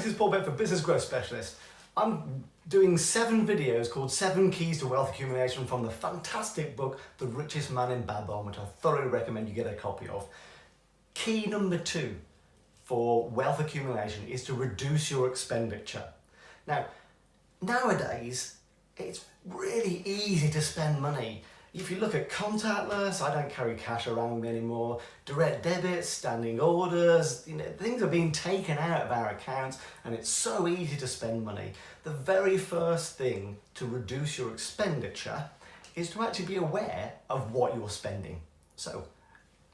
this is Paul Bedford, Business Growth Specialist. I'm doing 7 videos called 7 Keys to Wealth Accumulation from the fantastic book, The Richest Man in Babylon, which I thoroughly recommend you get a copy of. Key number 2 for wealth accumulation is to reduce your expenditure. Now, nowadays, it's really easy to spend money. If you look at contactless, I don't carry cash around me anymore, direct debits, standing orders, things are being taken out of our accounts and it's so easy to spend money. The very first thing to reduce your expenditure is to actually be aware of what you're spending. So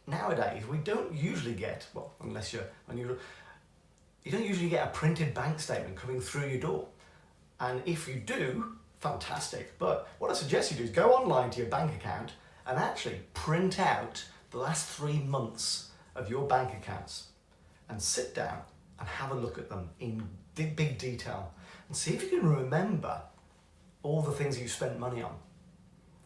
nowadays we don't usually get, well, unless you're unusual, you don't usually get a printed bank statement coming through your door. And if you do, fantastic. But what I suggest you do is go online to your bank account and actually print out the last 3 months of your bank accounts and sit down and have a look at them in big detail and see if you can remember all the things you spent money on.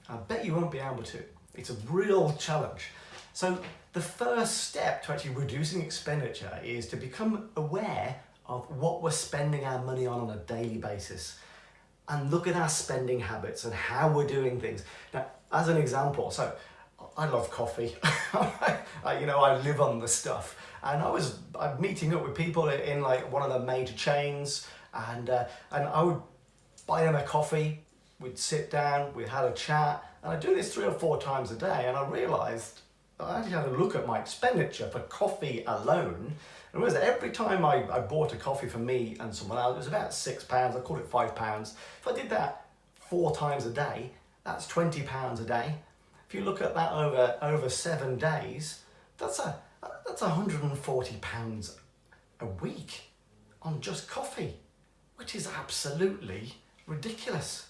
I bet you won't be able to. It's a real challenge. So the first step to actually reducing expenditure is to become aware of what we're spending our money on a daily basis and look at our spending habits and how we're doing things. Now, as an example, so I love coffee. I live on the stuff. And I'm meeting up with people in like one of the major chains and I would buy them a coffee, we'd sit down, we'd have a chat, and I do this 3 or 4 times a day, and I realized I actually had to look at my expenditure for coffee alone. And it was every time I bought a coffee for me and someone else, it was about £6, I called it £5. If I did that 4 times a day, that's £20 a day. If you look at that over 7 days, that's £140 a week on just coffee, which is absolutely ridiculous.